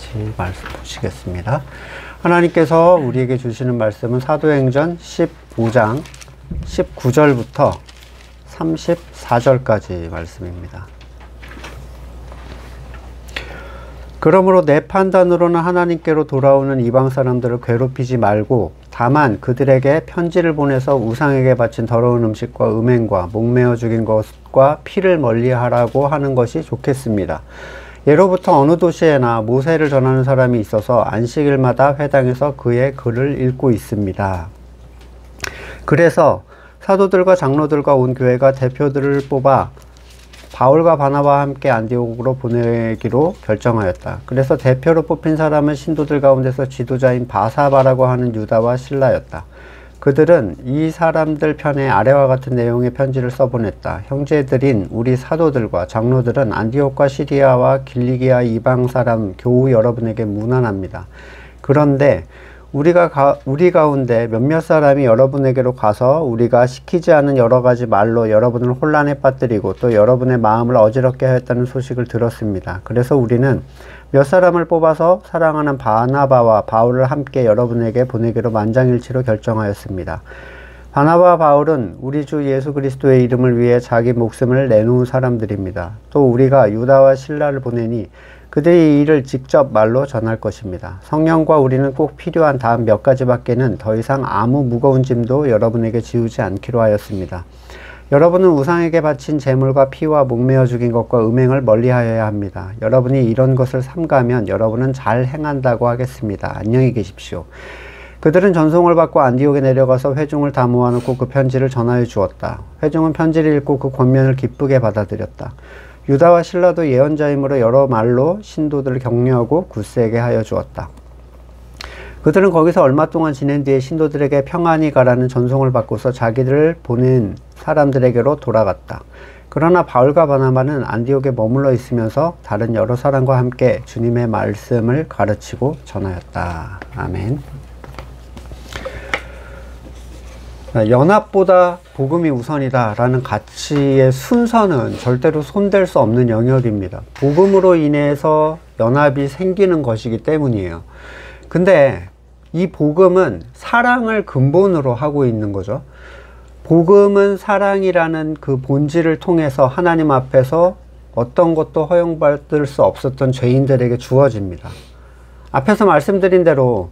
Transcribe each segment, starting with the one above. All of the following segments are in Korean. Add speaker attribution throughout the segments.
Speaker 1: 같이 말씀 보시겠습니다. 하나님께서 우리에게 주시는 말씀은 사도행전 15장 19절부터 34절까지 말씀입니다. 그러므로 내 판단으로는 하나님께로 돌아오는 이방 사람들을 괴롭히지 말고 다만 그들에게 편지를 보내서 우상에게 바친 더러운 음식과 음행과 목매어 죽인 것과 피를 멀리하라고 하는 것이 좋겠습니다. 예로부터 어느 도시에나 모세를 전하는 사람이 있어서 안식일마다 회당에서 그의 글을 읽고 있습니다. 그래서 사도들과 장로들과 온 교회가 대표들을 뽑아 바울과 바나바와 함께 안디옥으로 보내기로 결정하였다. 그래서 대표로 뽑힌 사람은 신도들 가운데서 지도자인 바사바라고 하는 유다와 실라였다. 그들은 이 사람들 편에 아래와 같은 내용의 편지를 써보냈다. 형제들인 우리 사도들과 장로들은 안디옥과 시리아와 길리기아 이방 사람 교우 여러분에게 문안합니다. 그런데 우리 가운데 몇몇 사람이 여러분에게로 가서 우리가 시키지 않은 여러 가지 말로 여러분을 혼란에 빠뜨리고 또 여러분의 마음을 어지럽게 하였다는 소식을 들었습니다. 그래서 우리는 몇 사람을 뽑아서 사랑하는 바나바와 바울을 함께 여러분에게 보내기로 만장일치로 결정하였습니다. 바나바와 바울은 우리 주 예수 그리스도의 이름을 위해 자기 목숨을 내놓은 사람들입니다. 또 우리가 유다와 실라를 보내니 그들이 이 일을 직접 말로 전할 것입니다. 성령과 우리는 꼭 필요한 다음 몇 가지밖에는 더 이상 아무 무거운 짐도 여러분에게 지우지 않기로 하였습니다. 여러분은 우상에게 바친 제물과 피와 목매어 죽인 것과 음행을 멀리하여야 합니다. 여러분이 이런 것을 삼가면 여러분은 잘 행한다고 하겠습니다. 안녕히 계십시오. 그들은 전송을 받고 안디옥에 내려가서 회중을 다 모아놓고 그 편지를 전하여 주었다. 회중은 편지를 읽고 그 권면을 기쁘게 받아들였다. 유다와 실라도 예언자이므로 여러 말로 신도들을 격려하고 굳세게 하여 주었다. 그들은 거기서 얼마 동안 지낸 뒤에 신도들에게 평안히 가라는 전송을 받고서 자기들을 보낸 사람들에게로 돌아갔다. 그러나 바울과 바나바는 안디옥에 머물러 있으면서 다른 여러 사람과 함께 주님의 말씀을 가르치고 전하였다. 아멘. 연합보다 복음이 우선이다 라는 가치의 순서는 절대로 손댈 수 없는 영역입니다. 복음으로 인해서 연합이 생기는 것이기 때문이에요. 근데 이 복음은 사랑을 근본으로 하고 있는 거죠. 복음은 사랑이라는 그 본질을 통해서 하나님 앞에서 어떤 것도 허용받을 수 없었던 죄인들에게 주어집니다. 앞에서 말씀드린 대로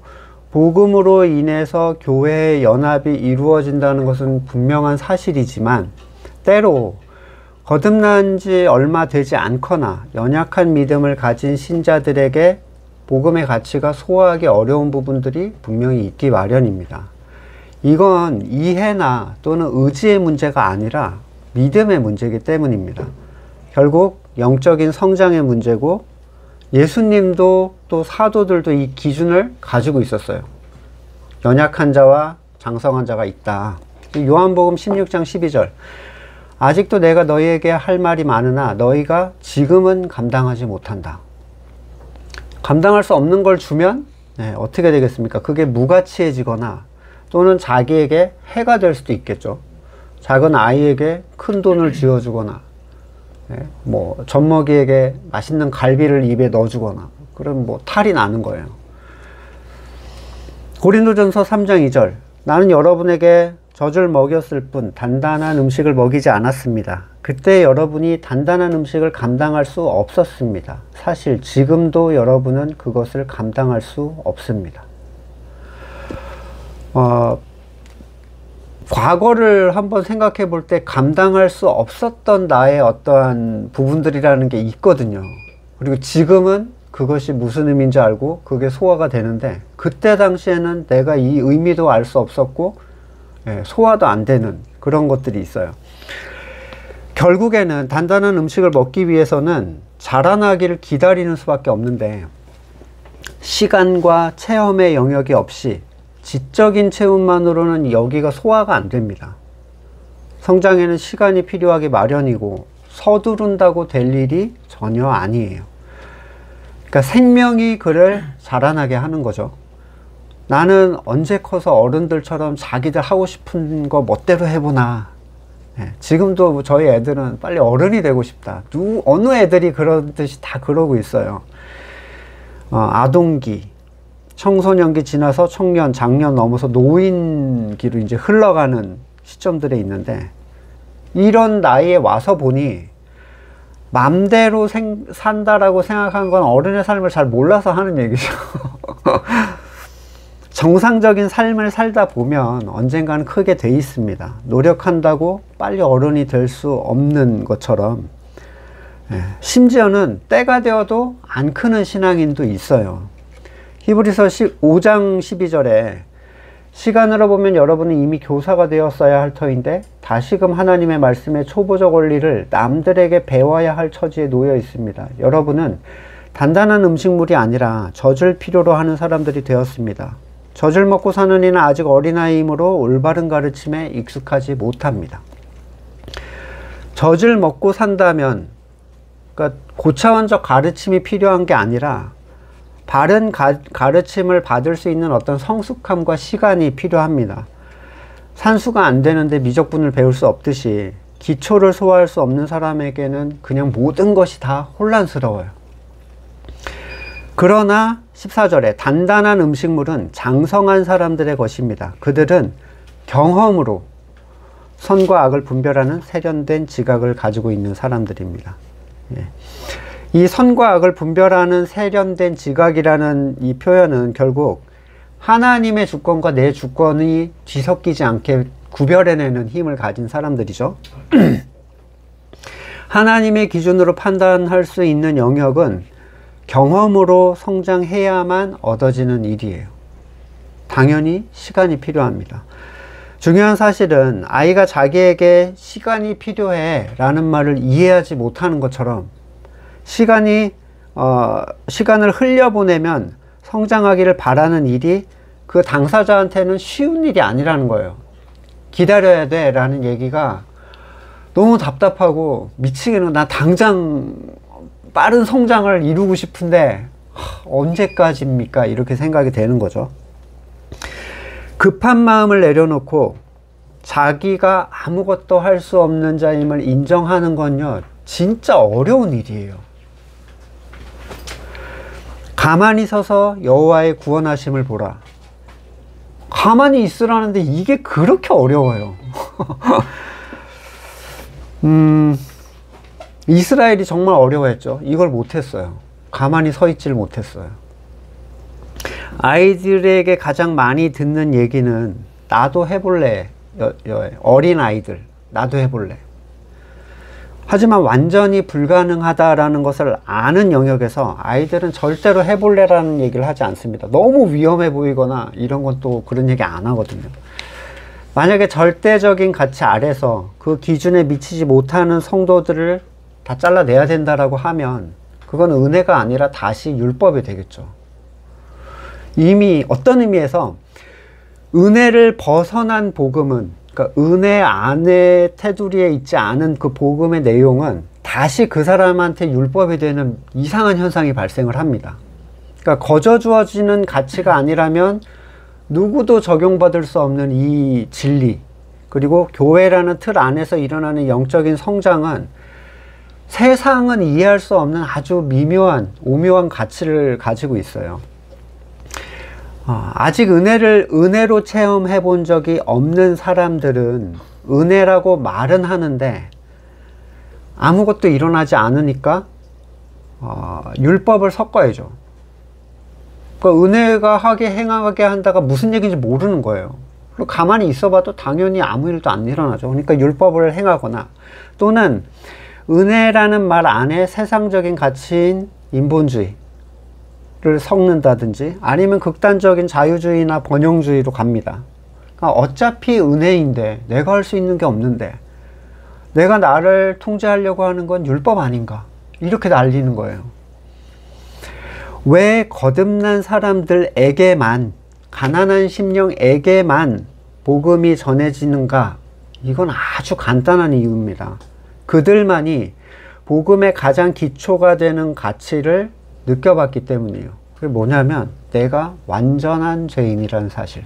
Speaker 1: 복음으로 인해서 교회의 연합이 이루어진다는 것은 분명한 사실이지만 때로 거듭난 지 얼마 되지 않거나 연약한 믿음을 가진 신자들에게 복음의 가치가 소화하기 어려운 부분들이 분명히 있기 마련입니다. 이건 이해나 또는 의지의 문제가 아니라 믿음의 문제이기 때문입니다. 결국 영적인 성장의 문제고 예수님도 또 사도들도 이 기준을 가지고 있었어요. 연약한 자와 장성한 자가 있다. 요한복음 16장 12절 아직도 내가 너희에게 할 말이 많으나 너희가 지금은 감당하지 못한다. 감당할 수 없는 걸 주면 어떻게 되겠습니까? 그게 무가치해지거나 또는 자기에게 해가 될 수도 있겠죠. 작은 아이에게 큰 돈을 쥐어주거나 뭐 젖먹이에게 맛있는 갈비를 입에 넣어주거나 그럼 뭐 탈이 나는 거예요. 고린도전서 3장 2절 나는 여러분에게 젖을 먹였을 뿐 단단한 음식을 먹이지 않았습니다. 그때 여러분이 단단한 음식을 감당할 수 없었습니다. 사실 지금도 여러분은 그것을 감당할 수 없습니다. 과거를 한번 생각해 볼 때 감당할 수 없었던 나의 어떠한 부분들이라는 게 있거든요. 그리고 지금은 그것이 무슨 의미인지 알고 그게 소화가 되는데 그때 당시에는 내가 이 의미도 알 수 없었고 소화도 안 되는 그런 것들이 있어요. 결국에는 단단한 음식을 먹기 위해서는 자라나기를 기다리는 수밖에 없는데 시간과 체험의 영역이 없이 지적인 체험만으로는 여기가 소화가 안 됩니다. 성장에는 시간이 필요하기 마련이고 서두른다고 될 일이 전혀 아니에요. 그러니까 생명이 그를 자라나게 하는 거죠. 나는 언제 커서 어른들처럼 자기들 하고 싶은 거 멋대로 해보나. 지금도 저희 애들은 빨리 어른이 되고 싶다. 어느 애들이 그러듯이 다 그러고 있어요. 아동기, 청소년기 지나서 청년, 장년 넘어서 노인기로 이제 흘러가는 시점들에 있는데, 이런 나이에 와서 보니 맘대로 산다라고 생각한 건 어른의 삶을 잘 몰라서 하는 얘기죠. 정상적인 삶을 살다 보면 언젠가는 크게 돼 있습니다. 노력한다고 빨리 어른이 될 수 없는 것처럼, 심지어는 때가 되어도 안 크는 신앙인도 있어요. 히브리서 5장 12절에 시간으로 보면 여러분은 이미 교사가 되었어야 할 터인데 다시금 하나님의 말씀의 초보적 원리를 남들에게 배워야 할 처지에 놓여 있습니다. 여러분은 단단한 음식물이 아니라 젖을 필요로 하는 사람들이 되었습니다. 젖을 먹고 사는 이는 아직 어린아이이므로 올바른 가르침에 익숙하지 못합니다. 젖을 먹고 산다면, 그러니까 고차원적 가르침이 필요한 게 아니라 바른 가르침을 받을 수 있는 어떤 성숙함과 시간이 필요합니다. 산수가 안 되는데 미적분을 배울 수 없듯이 기초를 소화할 수 없는 사람에게는 그냥 모든 것이 다 혼란스러워요. 그러나 14절에 단단한 음식물은 장성한 사람들의 것입니다. 그들은 경험으로 선과 악을 분별하는 세련된 지각을 가지고 있는 사람들입니다. 이 선과 악을 분별하는 세련된 지각이라는 이 표현은 결국 하나님의 주권과 내 주권이 뒤섞이지 않게 구별해내는 힘을 가진 사람들이죠. 하나님의 기준으로 판단할 수 있는 영역은 경험으로 성장해야만 얻어지는 일이에요. 당연히 시간이 필요합니다. 중요한 사실은 아이가 자기에게 시간이 필요해 라는 말을 이해하지 못하는 것처럼 시간을 흘려보내면 성장하기를 바라는 일이 그 당사자한테는 쉬운 일이 아니라는 거예요. 기다려야 돼 라는 얘기가 너무 답답하고 미치겠는, 나 당장 빠른 성장을 이루고 싶은데 언제까지입니까? 이렇게 생각이 되는 거죠. 급한 마음을 내려놓고 자기가 아무것도 할 수 없는 자임을 인정하는 건요, 진짜 어려운 일이에요. 가만히 서서 여호와의 구원하심을 보라. 가만히 있으라는데 이게 그렇게 어려워요. 이스라엘이 정말 어려워했죠. 이걸 못했어요. 가만히 서 있지를 못했어요. 아이들에게 가장 많이 듣는 얘기는 나도 해볼래. 어린 아이들, 나도 해볼래. 하지만 완전히 불가능하다라는 것을 아는 영역에서 아이들은 절대로 해볼래라는 얘기를 하지 않습니다. 너무 위험해 보이거나 이런 건 또 그런 얘기 안 하거든요. 만약에 절대적인 가치 아래서 그 기준에 미치지 못하는 성도들을 다 잘라내야 된다라고 하면 그건 은혜가 아니라 다시 율법이 되겠죠. 이미 어떤 의미에서 은혜를 벗어난 복음은, 그러니까 은혜 안에 테두리에 있지 않은 그 복음의 내용은 다시 그 사람한테 율법이 되는 이상한 현상이 발생을 합니다. 그러니까 거저 주어지는 가치가 아니라면 누구도 적용받을 수 없는 이 진리, 그리고 교회라는 틀 안에서 일어나는 영적인 성장은 세상은 이해할 수 없는 아주 미묘한, 오묘한 가치를 가지고 있어요. 아직 은혜를 은혜로 체험해 본 적이 없는 사람들은 은혜라고 말은 하는데 아무것도 일어나지 않으니까 율법을 섞어야죠. 그러니까 은혜가 행하게 한다가 무슨 얘기인지 모르는 거예요. 그리고 가만히 있어봐도 당연히 아무 일도 안 일어나죠. 그러니까 율법을 행하거나, 또는 은혜라는 말 안에 세상적인 가치인 인본주의를 섞는다든지, 아니면 극단적인 자유주의나 번영주의로 갑니다. 그러니까 어차피 은혜인데 내가 할 수 있는 게 없는데 내가 나를 통제하려고 하는 건 율법 아닌가, 이렇게 날리는 거예요. 왜 거듭난 사람들에게만, 가난한 심령에게만 복음이 전해지는가? 이건 아주 간단한 이유입니다. 그들만이 복음의 가장 기초가 되는 가치를 느껴봤기 때문이에요. 그게 뭐냐면 내가 완전한 죄인이라는 사실.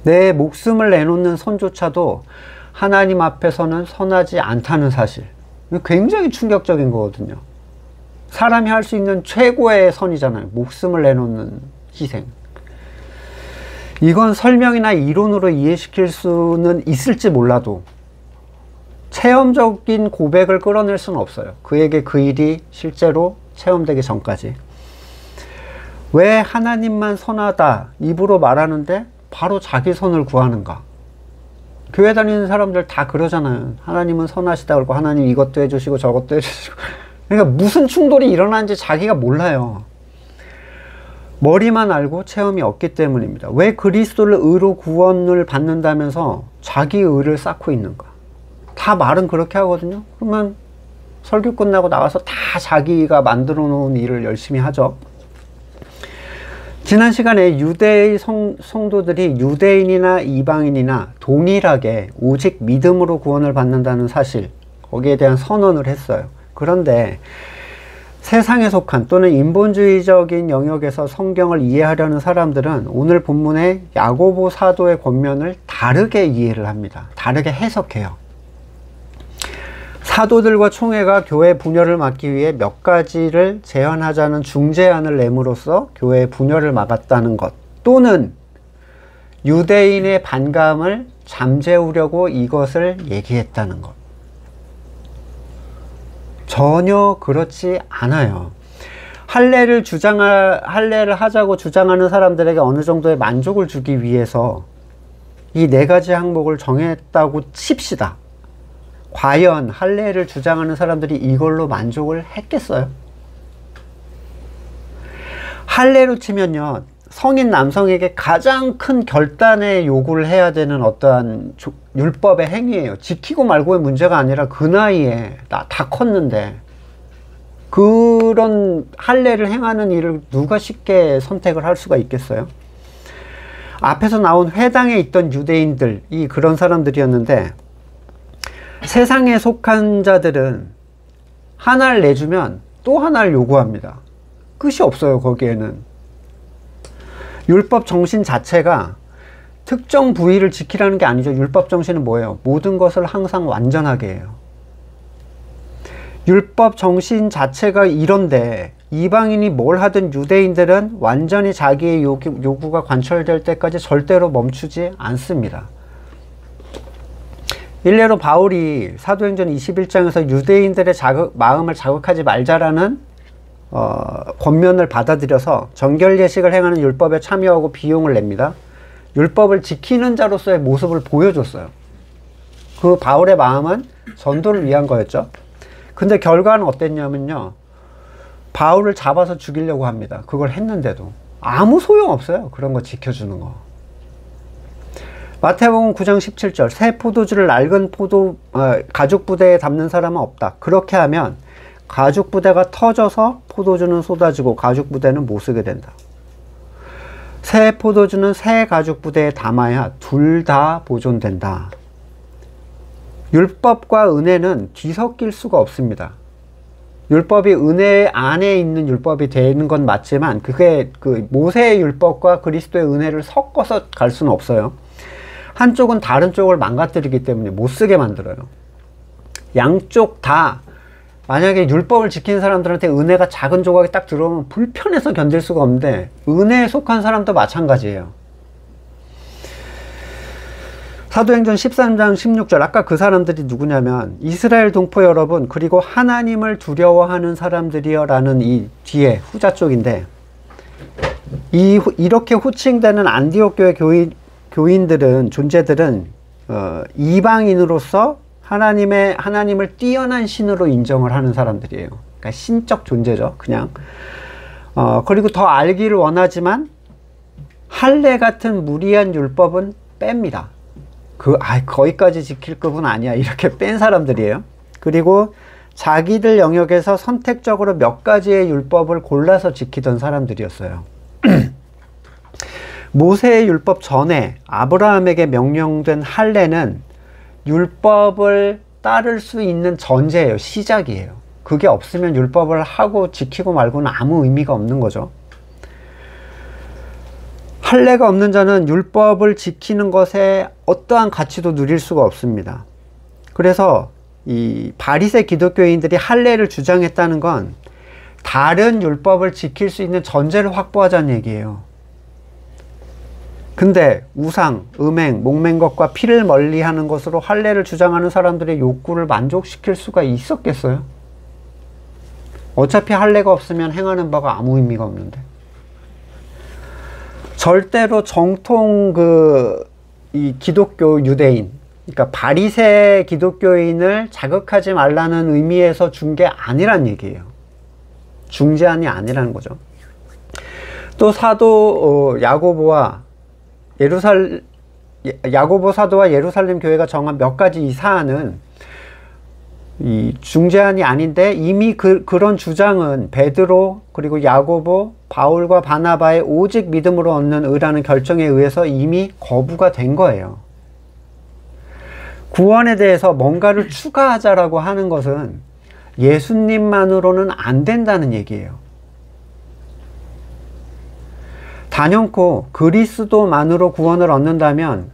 Speaker 1: 내 목숨을 내놓는 손조차도 하나님 앞에서는 선하지 않다는 사실. 굉장히 충격적인 거거든요. 사람이 할 수 있는 최고의 선이잖아요. 목숨을 내놓는 희생. 이건 설명이나 이론으로 이해시킬 수는 있을지 몰라도 체험적인 고백을 끌어낼 수는 없어요. 그에게 그 일이 실제로 체험되기 전까지. 왜 하나님만 선하다 입으로 말하는데 바로 자기 선을 구하는가? 교회 다니는 사람들 다 그러잖아요. 하나님은 선하시다 그러고 하나님 이것도 해주시고 저것도 해주시고. 그러니까 무슨 충돌이 일어나는지 자기가 몰라요. 머리만 알고 체험이 없기 때문입니다. 왜 그리스도를 의로 구원을 받는다면서 자기 의를 쌓고 있는가? 다 말은 그렇게 하거든요. 그러면 설교 끝나고 나와서 다 자기가 만들어 놓은 일을 열심히 하죠. 지난 시간에 유대의 성도들이 유대인이나 이방인이나 동일하게 오직 믿음으로 구원을 받는다는 사실, 거기에 대한 선언을 했어요. 그런데 세상에 속한 또는 인본주의적인 영역에서 성경을 이해하려는 사람들은 오늘 본문의 야고보 사도의 권면을 다르게 이해를 합니다. 다르게 해석해요. 사도들과 총회가 교회 분열을 막기 위해 몇 가지를 제안하자는 중재안을 내므로써 교회 분열을 막았다는 것, 또는 유대인의 반감을 잠재우려고 이것을 얘기했다는 것. 전혀 그렇지 않아요. 할례를 하자고 주장하는 사람들에게 어느 정도의 만족을 주기 위해서 이 네 가지 항목을 정했다고 칩시다. 과연 할례를 주장하는 사람들이 이걸로 만족을 했겠어요? 할례로 치면요, 성인 남성에게 가장 큰 결단의 요구를 해야 되는 어떠한 율법의 행위예요. 지키고 말고의 문제가 아니라 그 나이에 다 컸는데 그런 할례를 행하는 일을 누가 쉽게 선택을 할 수가 있겠어요? 앞에서 나온 회당에 있던 유대인들이 그런 사람들이었는데, 세상에 속한 자들은 하나를 내주면 또 하나를 요구합니다. 끝이 없어요. 거기에는 율법 정신 자체가 특정 부위를 지키라는 게 아니죠. 율법 정신은 뭐예요? 모든 것을 항상 완전하게 해요. 율법 정신 자체가 이런데 이방인이 뭘 하든 유대인들은 완전히 자기의 요구가 관철될 때까지 절대로 멈추지 않습니다. 일례로 바울이 사도행전 21장에서 유대인들의 마음을 자극하지 말자라는 권면을 받아들여서 정결 예식을 행하는 율법에 참여하고 비용을 냅니다. 율법을 지키는 자로서의 모습을 보여줬어요. 그 바울의 마음은 전도를 위한 거였죠. 근데 결과는 어땠냐면요, 바울을 잡아서 죽이려고 합니다. 그걸 했는데도 아무 소용없어요. 그런 거 지켜주는 거. 마태복음 9장 17절, 새 포도주를 낡은 가죽 부대에 담는 사람은 없다. 그렇게 하면 가죽 부대가 터져서 포도주는 쏟아지고 가죽 부대는 못 쓰게 된다. 새 포도주는 새 가죽 부대에 담아야 둘 다 보존된다. 율법과 은혜는 뒤섞일 수가 없습니다. 율법이 은혜 안에 있는 율법이 되는 건 맞지만 그게 그 모세의 율법과 그리스도의 은혜를 섞어서 갈 수는 없어요. 한쪽은 다른 쪽을 망가뜨리기 때문에 못 쓰게 만들어요. 양쪽 다 만약에 율법을 지키는 사람들한테 은혜가 작은 조각이 딱 들어오면 불편해서 견딜 수가 없는데 은혜에 속한 사람도 마찬가지예요. 사도행전 13장 16절, 아까 그 사람들이 누구냐면 이스라엘 동포 여러분 그리고 하나님을 두려워하는 사람들이여 라는 이 뒤에 후자 쪽인데, 이렇게 호칭되는 안디옥 교회 존재들은 이방인으로서 하나님을 뛰어난 신으로 인정을 하는 사람들이에요. 그러니까 신적 존재죠. 그냥 그리고 더 알기를 원하지만 할례 같은 무리한 율법은 뺍니다. 거기까지 지킬 급은 아니야, 이렇게 뺀 사람들이에요. 그리고 자기들 영역에서 선택적으로 몇 가지의 율법을 골라서 지키던 사람들이었어요. 모세의 율법 전에 아브라함에게 명령된 할례는 율법을 따를 수 있는 전제예요. 시작이에요. 그게 없으면 율법을 하고 지키고 말고는 아무 의미가 없는 거죠. 할례가 없는 자는 율법을 지키는 것에 어떠한 가치도 누릴 수가 없습니다. 그래서 이 바리새 기독교인들이 할례를 주장했다는 건 다른 율법을 지킬 수 있는 전제를 확보하자는 얘기예요. 근데 우상, 음행, 목맨 것과 피를 멀리하는 것으로 할례를 주장하는 사람들의 욕구를 만족시킬 수가 있었겠어요? 어차피 할례가 없으면 행하는 바가 아무 의미가 없는데. 절대로 정통 이 기독교 유대인, 그러니까 바리새 기독교인을 자극하지 말라는 의미에서 준 게 아니란 얘기예요. 중재안이 아니라는 거죠. 또 사도 야고보 사도와 예루살렘 교회가 정한 몇 가지 이 사안은 이 중재안이 아닌데 이미 그런 주장은 베드로 그리고 야고보, 바울과 바나바의 오직 믿음으로 얻는 의라는 결정에 의해서 이미 거부가 된 거예요. 구원에 대해서 뭔가를 추가하자라고 하는 것은 예수님만으로는 안 된다는 얘기예요. 단연코 그리스도만으로 구원을 얻는다면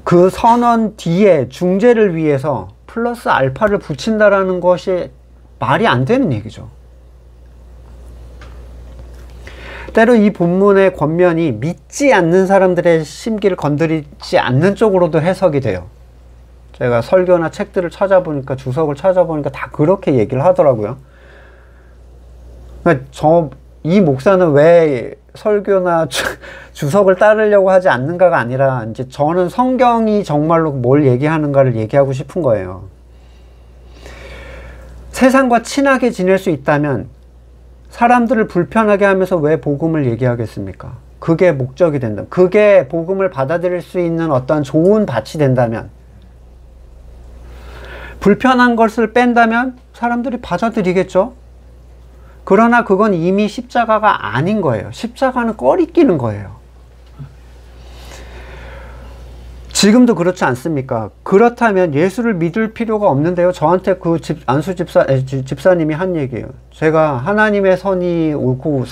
Speaker 1: 그 선언 뒤에 중재를 위해서 플러스 알파를 붙인다라는 것이 말이 안 되는 얘기죠. 때로 이 본문의 권면이 믿지 않는 사람들의 심기를 건드리지 않는 쪽으로도 해석이 돼요. 제가 설교나 책들을 찾아보니까, 주석을 찾아보니까 다 그렇게 얘기를 하더라고요. 그러니까 이 목사는 왜 설교나 주석을 따르려고 하지 않는가가 아니라 이제 저는 성경이 정말로 뭘 얘기하는가를 얘기하고 싶은 거예요. 세상과 친하게 지낼 수 있다면 사람들을 불편하게 하면서 왜 복음을 얘기하겠습니까? 그게 목적이 된다면, 그게 복음을 받아들일 수 있는 어떤 좋은 밭이 된다면, 불편한 것을 뺀다면 사람들이 받아들이겠죠? 그러나 그건 이미 십자가가 아닌 거예요. 십자가는 꺼리끼는 거예요. 지금도 그렇지 않습니까? 그렇다면 예수를 믿을 필요가 없는데요. 저한테 안수 집사님이 한 얘기예요. 제가 하나님의 선이 옳고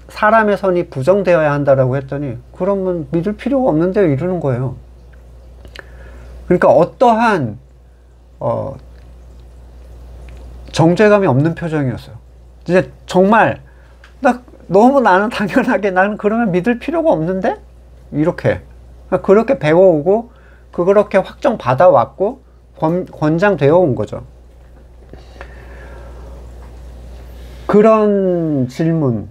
Speaker 1: 사람의 선이 부정되어야 한다라고 했더니 그러면 믿을 필요가 없는데요. 이러는 거예요. 그러니까 어떠한 정죄감이 없는 표정이었어요. 이제 정말 너무 나는 당연하게 나는 그러면 믿을 필요가 없는데? 이렇게 그렇게 배워오고 그렇게 확정 받아왔고 권장되어 온 거죠. 그런 질문,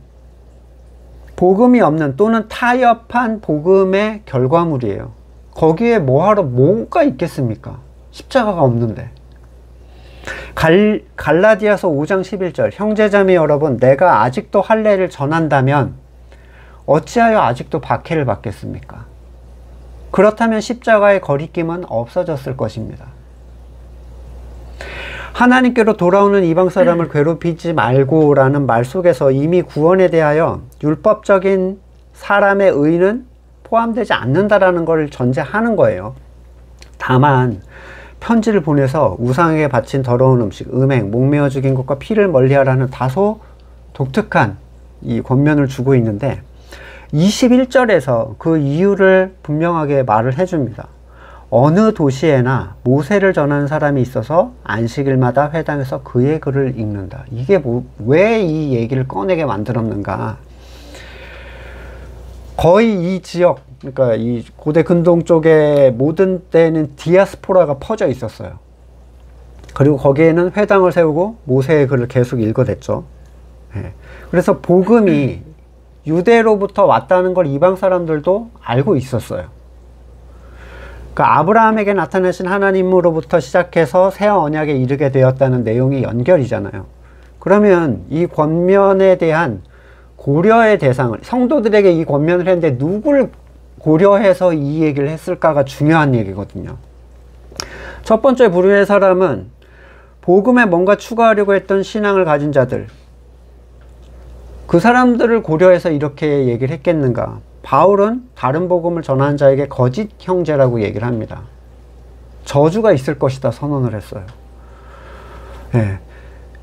Speaker 1: 복음이 없는 또는 타협한 복음의 결과물이에요. 거기에 뭐가 있겠습니까? 십자가가 없는데. 갈라디아서 5장 11절, 형제자매 여러분, 내가 아직도 할례를 전한다면 어찌하여 아직도 박해를 받겠습니까? 그렇다면 십자가의 거리낌은 없어졌을 것입니다. 하나님께로 돌아오는 이방 사람을 괴롭히지 말고 라는 말 속에서 이미 구원에 대하여 율법적인 사람의 의는 포함되지 않는다라는 걸 전제하는 거예요. 다만 편지를 보내서 우상에게 바친 더러운 음식, 음행, 목매어 죽인 것과 피를 멀리하라는 다소 독특한 이 권면을 주고 있는데 21절에서 그 이유를 분명하게 말을 해줍니다. 어느 도시에나 모세를 전하는 사람이 있어서 안식일마다 회당에서 그의 글을 읽는다. 이게 왜 이 얘기를 꺼내게 만들었는가? 거의 이 지역, 그러니까 이 고대 근동 쪽의 모든 때는 디아스포라가 퍼져 있었어요. 그리고 거기에는 회당을 세우고 모세의 글을 계속 읽어댔죠. 네. 그래서 복음이 유대로부터 왔다는 걸 이방 사람들도 알고 있었어요. 그러니까 아브라함에게 나타나신 하나님으로부터 시작해서 새 언약에 이르게 되었다는 내용이 연결이잖아요. 그러면 이 권면에 대한 고려의 대상을, 성도들에게 이 권면을 했는데 누굴 고려해서 이 얘기를 했을까가 중요한 얘기거든요. 첫 번째 부류의 사람은 복음에 뭔가 추가하려고 했던 신앙을 가진 자들, 그 사람들을 고려해서 이렇게 얘기를 했겠는가? 바울은 다른 복음을 전하는 자에게 거짓 형제라고 얘기를 합니다. 저주가 있을 것이다 선언을 했어요. 네.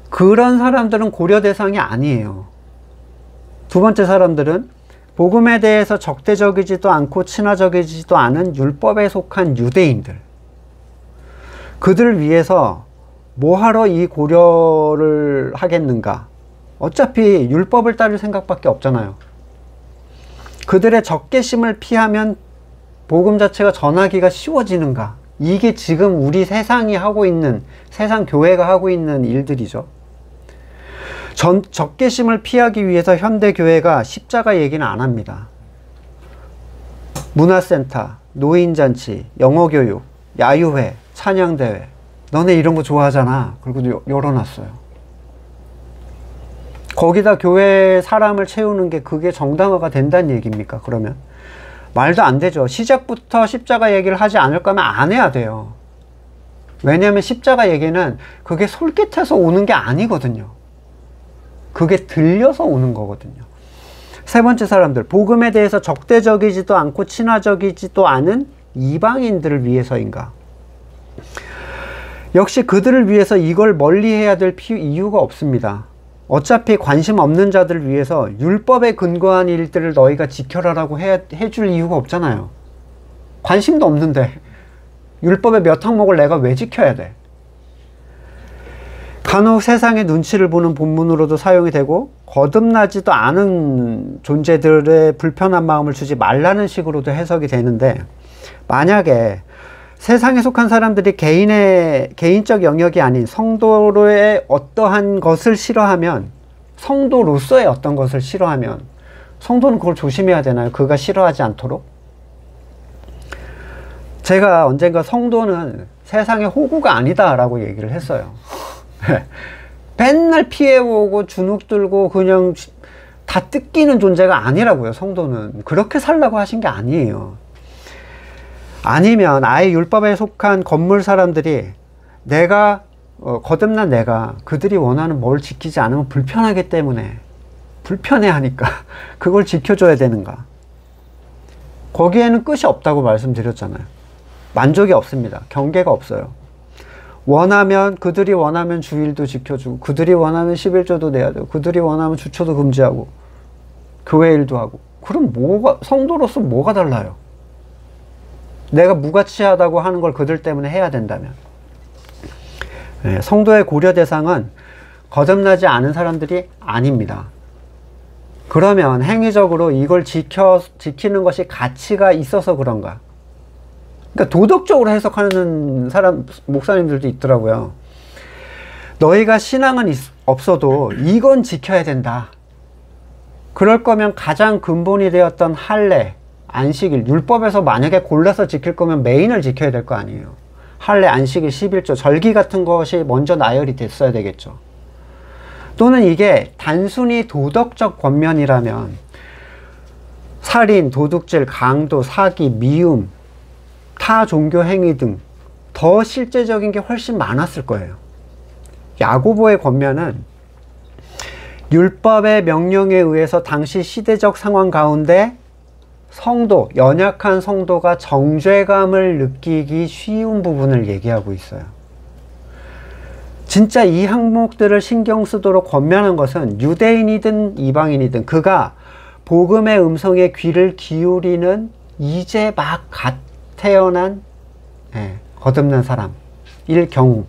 Speaker 1: 그런 사람들은 고려 대상이 아니에요. 두 번째 사람들은 복음에 대해서 적대적이지도 않고 친화적이지도 않은 율법에 속한 유대인들. 그들을 위해서 뭐하러 이 고려를 하겠는가? 어차피 율법을 따를 생각밖에 없잖아요. 그들의 적개심을 피하면 복음 자체가 전하기가 쉬워지는가? 이게 지금 우리 세상이 하고 있는, 세상 교회가 하고 있는 일들이죠. 적개심을 피하기 위해서 현대 교회가 십자가 얘기는 안 합니다. 문화센터, 노인잔치, 영어교육, 야유회, 찬양대회. 너네 이런 거 좋아하잖아. 그리고 열어놨어요. 거기다 교회 사람을 채우는 게 그게 정당화가 된다는 얘기입니까? 그러면 말도 안 되죠. 시작부터 십자가 얘기를 하지 않을 거면 안 해야 돼요. 왜냐하면 십자가 얘기는 그게 솔깃해서 오는 게 아니거든요. 그게 들려서 오는 거거든요. 세 번째 사람들, 복음에 대해서 적대적이지도 않고 친화적이지도 않은 이방인들을 위해서인가? 역시 그들을 위해서 이걸 멀리해야 될 이유가 없습니다. 어차피 관심 없는 자들을 위해서 율법에 근거한 일들을 너희가 지켜라라고 해줄 이유가 없잖아요. 관심도 없는데 율법의 몇 항목을 내가 왜 지켜야 돼? 간혹 세상의 눈치를 보는 본문으로도 사용이 되고 거듭나지도 않은 존재들의 불편한 마음을 주지 말라는 식으로도 해석이 되는데, 만약에 세상에 속한 사람들이 개인적 영역이 아닌 성도로의 어떠한 것을 싫어하면, 성도로서의 어떤 것을 싫어하면 성도는 그걸 조심해야 되나요? 그가 싫어하지 않도록? 제가 언젠가 성도는 세상의 호구가 아니다 라고 얘기를 했어요. 맨날 피해오고 주눅 들고 그냥 다 뜯기는 존재가 아니라고요. 성도는 그렇게 살라고 하신 게 아니에요. 아니면 아예 율법에 속한 건물 사람들이 거듭난 내가 그들이 원하는 뭘 지키지 않으면 불편하기 때문에 불편해하니까 그걸 지켜줘야 되는가? 거기에는 끝이 없다고 말씀드렸잖아요. 만족이 없습니다. 경계가 없어요. 그들이 원하면 주일도 지켜주고, 그들이 원하면 11조도 내야 되고, 그들이 원하면 주초도 금지하고, 교회 일도 하고. 그럼 성도로서 뭐가 달라요? 내가 무가치하다고 하는 걸 그들 때문에 해야 된다면. 네, 성도의 고려 대상은 거듭나지 않은 사람들이 아닙니다. 그러면 행위적으로 이걸 지키는 것이 가치가 있어서 그런가? 그러니까 도덕적으로 해석하는 목사님들도 있더라고요. 너희가 신앙은 없어도 이건 지켜야 된다. 그럴 거면 가장 근본이 되었던 할례, 안식일, 율법에서 만약에 골라서 지킬 거면 메인을 지켜야 될 거 아니에요. 할례, 안식일, 11조, 절기 같은 것이 먼저 나열이 됐어야 되겠죠. 또는 이게 단순히 도덕적 권면이라면 살인, 도둑질, 강도, 사기, 미움, 타 종교 행위 등 더 실제적인 게 훨씬 많았을 거예요. 야고보의 권면은 율법의 명령에 의해서 당시 시대적 상황 가운데 연약한 성도가 정죄감을 느끼기 쉬운 부분을 얘기하고 있어요. 진짜 이 항목들을 신경 쓰도록 권면한 것은 유대인이든 이방인이든 그가 복음의 음성에 귀를 기울이는 이제 막 태어난 거듭난 사람일 경우,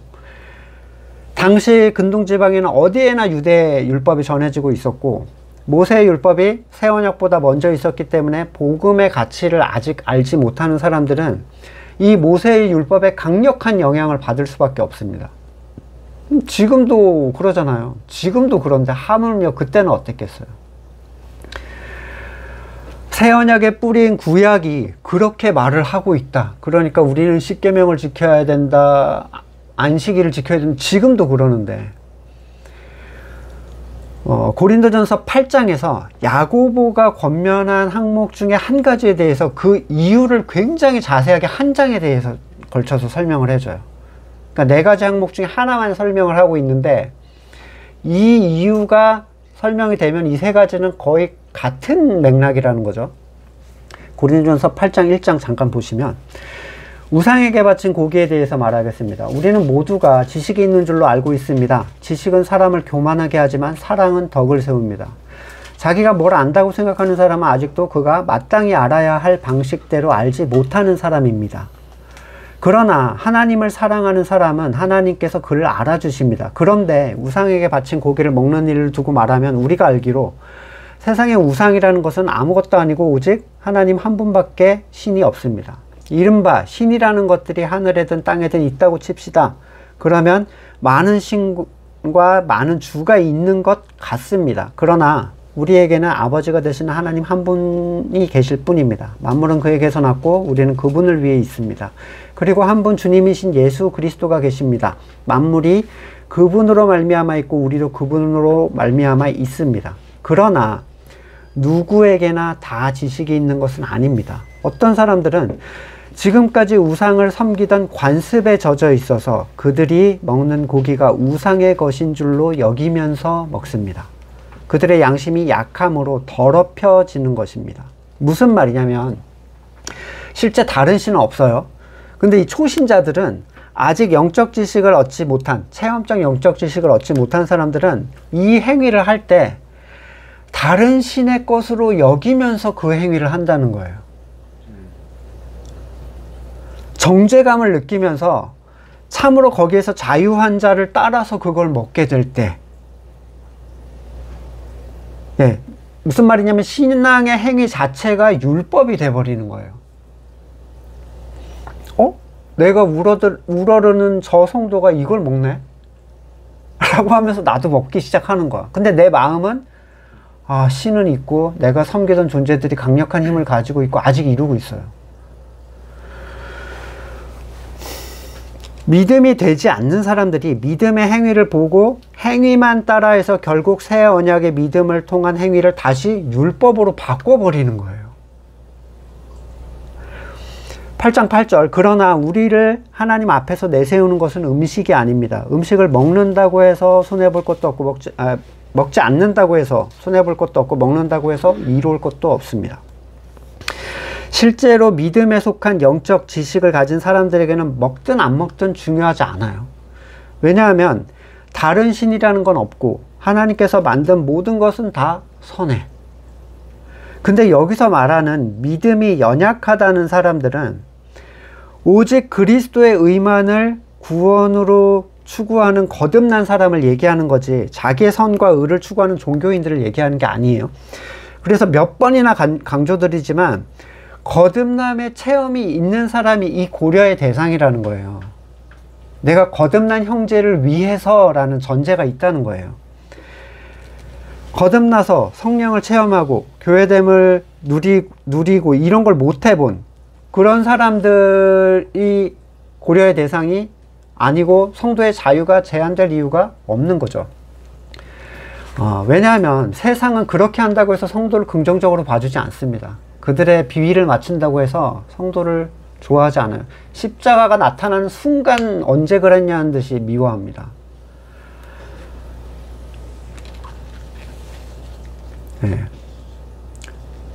Speaker 1: 당시 근동지방에는 어디에나 유대 율법이 전해지고 있었고 모세의 율법이 새 언약보다 먼저 있었기 때문에 복음의 가치를 아직 알지 못하는 사람들은 이 모세의 율법에 강력한 영향을 받을 수밖에 없습니다. 지금도 그러잖아요. 지금도 그런데 하물며 그때는 어땠겠어요? 새 언약의 뿌리인 구약이 그렇게 말을 하고 있다. 그러니까 우리는 십계명을 지켜야 된다. 안식일을 지켜야 된다. 지금도 그러는데 고린도전서 8장에서 야고보가 권면한 항목 중에 한 가지에 대해서 그 이유를 굉장히 자세하게 한 장에 대해서 걸쳐서 설명을 해줘요. 그러니까 4가지 항목 중에 하나만 설명을 하고 있는데 이 이유가 설명이 되면 이 3가지는 거의 같은 맥락이라는 거죠. 고린도전서 8장 1장 잠깐 보시면 우상에게 바친 고기에 대해서 말하겠습니다. 우리는 모두가 지식이 있는 줄로 알고 있습니다. 지식은 사람을 교만하게 하지만 사랑은 덕을 세웁니다. 자기가 뭘 안다고 생각하는 사람은 아직도 그가 마땅히 알아야 할 방식대로 알지 못하는 사람입니다. 그러나 하나님을 사랑하는 사람은 하나님께서 그를 알아주십니다. 그런데 우상에게 바친 고기를 먹는 일을 두고 말하면 우리가 알기로 세상의 우상이라는 것은 아무것도 아니고 오직 하나님 한 분밖에 신이 없습니다. 이른바 신이라는 것들이 하늘에든 땅에든 있다고 칩시다. 그러면 많은 신과 많은 주가 있는 것 같습니다. 그러나 우리에게는 아버지가 되시는 하나님 한 분이 계실 뿐입니다. 만물은 그에게서 났고 우리는 그분을 위해 있습니다. 그리고 한 분 주님이신 예수 그리스도가 계십니다. 만물이 그분으로 말미암아 있고 우리도 그분으로 말미암아 있습니다. 그러나 누구에게나 다 지식이 있는 것은 아닙니다. 어떤 사람들은 지금까지 우상을 섬기던 관습에 젖어 있어서 그들이 먹는 고기가 우상의 것인 줄로 여기면서 먹습니다. 그들의 양심이 약함으로 더럽혀지는 것입니다. 무슨 말이냐면 실제 다른 신은 없어요. 근데 이 초신자들은 아직 영적 지식을 얻지 못한, 체험적 영적 지식을 얻지 못한 사람들은 이 행위를 할 때 다른 신의 것으로 여기면서 그 행위를 한다는 거예요. 정죄감을 느끼면서 참으로 거기에서 자유한 자를 따라서 그걸 먹게 될 때, 네, 무슨 말이냐면 신앙의 행위 자체가 율법이 돼버리는 거예요. 내가 우러르는 저 성도가 이걸 먹네? 라고 하면서 나도 먹기 시작하는 거야. 근데 내 마음은 신은 있고 내가 섬기던 존재들이 강력한 힘을 가지고 있고 아직 이루고 있어요. 믿음이 되지 않는 사람들이 믿음의 행위를 보고 행위만 따라해서 결국 새 언약의 믿음을 통한 행위를 다시 율법으로 바꿔버리는 거예요. 8장 8절 그러나 우리를 하나님 앞에서 내세우는 것은 음식이 아닙니다. 음식을 먹는다고 해서 손해볼 것도 없고 먹지 않는다고 해서 손해볼 것도 없고 먹는다고 해서 이로울 것도 없습니다. 실제로 믿음에 속한 영적 지식을 가진 사람들에게는 먹든 안 먹든 중요하지 않아요. 왜냐하면 다른 신이라는 건 없고 하나님께서 만든 모든 것은 다 선해. 근데 여기서 말하는 믿음이 연약하다는 사람들은 오직 그리스도의 의만을 구원으로 추구하는 거듭난 사람을 얘기하는 거지 자기의 선과 의를 추구하는 종교인들을 얘기하는 게 아니에요. 그래서 몇 번이나 강조드리지만 거듭남의 체험이 있는 사람이 이 고려의 대상이라는 거예요. 내가 거듭난 형제를 위해서라는 전제가 있다는 거예요. 거듭나서 성령을 체험하고 교회됨을 누리고 이런 걸 못 해본 그런 사람들이 고려의 대상이 아니고 성도의 자유가 제한될 이유가 없는 거죠. 왜냐하면 세상은 그렇게 한다고 해서 성도를 긍정적으로 봐주지 않습니다. 그들의 비위를 맞춘다고 해서 성도를 좋아하지 않아요. 십자가가 나타나는 순간 언제 그랬냐는 듯이 미워합니다. 네.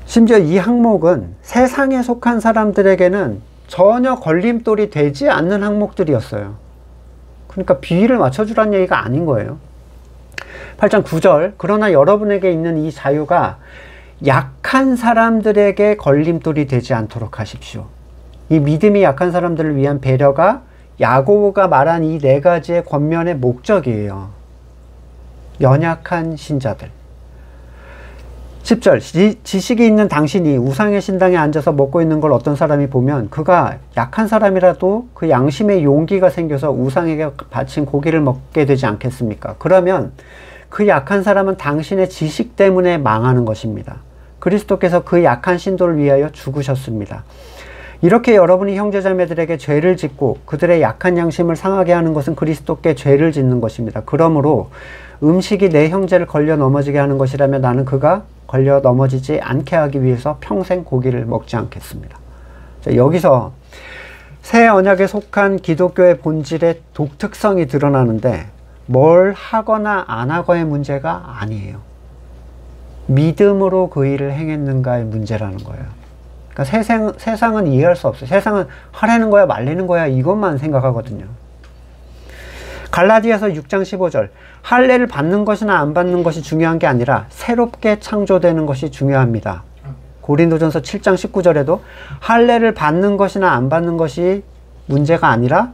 Speaker 1: 심지어 이 항목은 세상에 속한 사람들에게는 전혀 걸림돌이 되지 않는 항목들이었어요. 그러니까 비위를 맞춰주라는 얘기가 아닌 거예요. 8장 9절 그러나 여러분에게 있는 이 자유가 약한 사람들에게 걸림돌이 되지 않도록 하십시오. 이 믿음이 약한 사람들을 위한 배려가 야고보가 말한 이 네 가지의 권면의 목적이에요. 연약한 신자들. 10절 지식이 있는 당신이 우상의 신당에 앉아서 먹고 있는 걸 어떤 사람이 보면 그가 약한 사람이라도 그 양심의 용기가 생겨서 우상에게 바친 고기를 먹게 되지 않겠습니까? 그러면 그 약한 사람은 당신의 지식 때문에 망하는 것입니다. 그리스도께서 그 약한 신도를 위하여 죽으셨습니다. 이렇게 여러분이 형제자매들에게 죄를 짓고 그들의 약한 양심을 상하게 하는 것은 그리스도께 죄를 짓는 것입니다. 그러므로 음식이 내 형제를 걸려 넘어지게 하는 것이라면 나는 그가 걸려 넘어지지 않게 하기 위해서 평생 고기를 먹지 않겠습니다. 자, 여기서 새 언약에 속한 기독교의 본질의 독특성이 드러나는데 뭘 하거나 안 하거의 문제가 아니에요. 믿음으로 그 일을 행했는가의 문제라는 거예요. 그러니까 세상은 이해할 수 없어요. 세상은 하라는 거야 말리는 거야 이것만 생각하거든요. 갈라디아서 6장 15절 할례를 받는 것이나 안 받는 것이 중요한 게 아니라 새롭게 창조되는 것이 중요합니다. 고린도전서 7장 19절에도 할례를 받는 것이나 안 받는 것이 문제가 아니라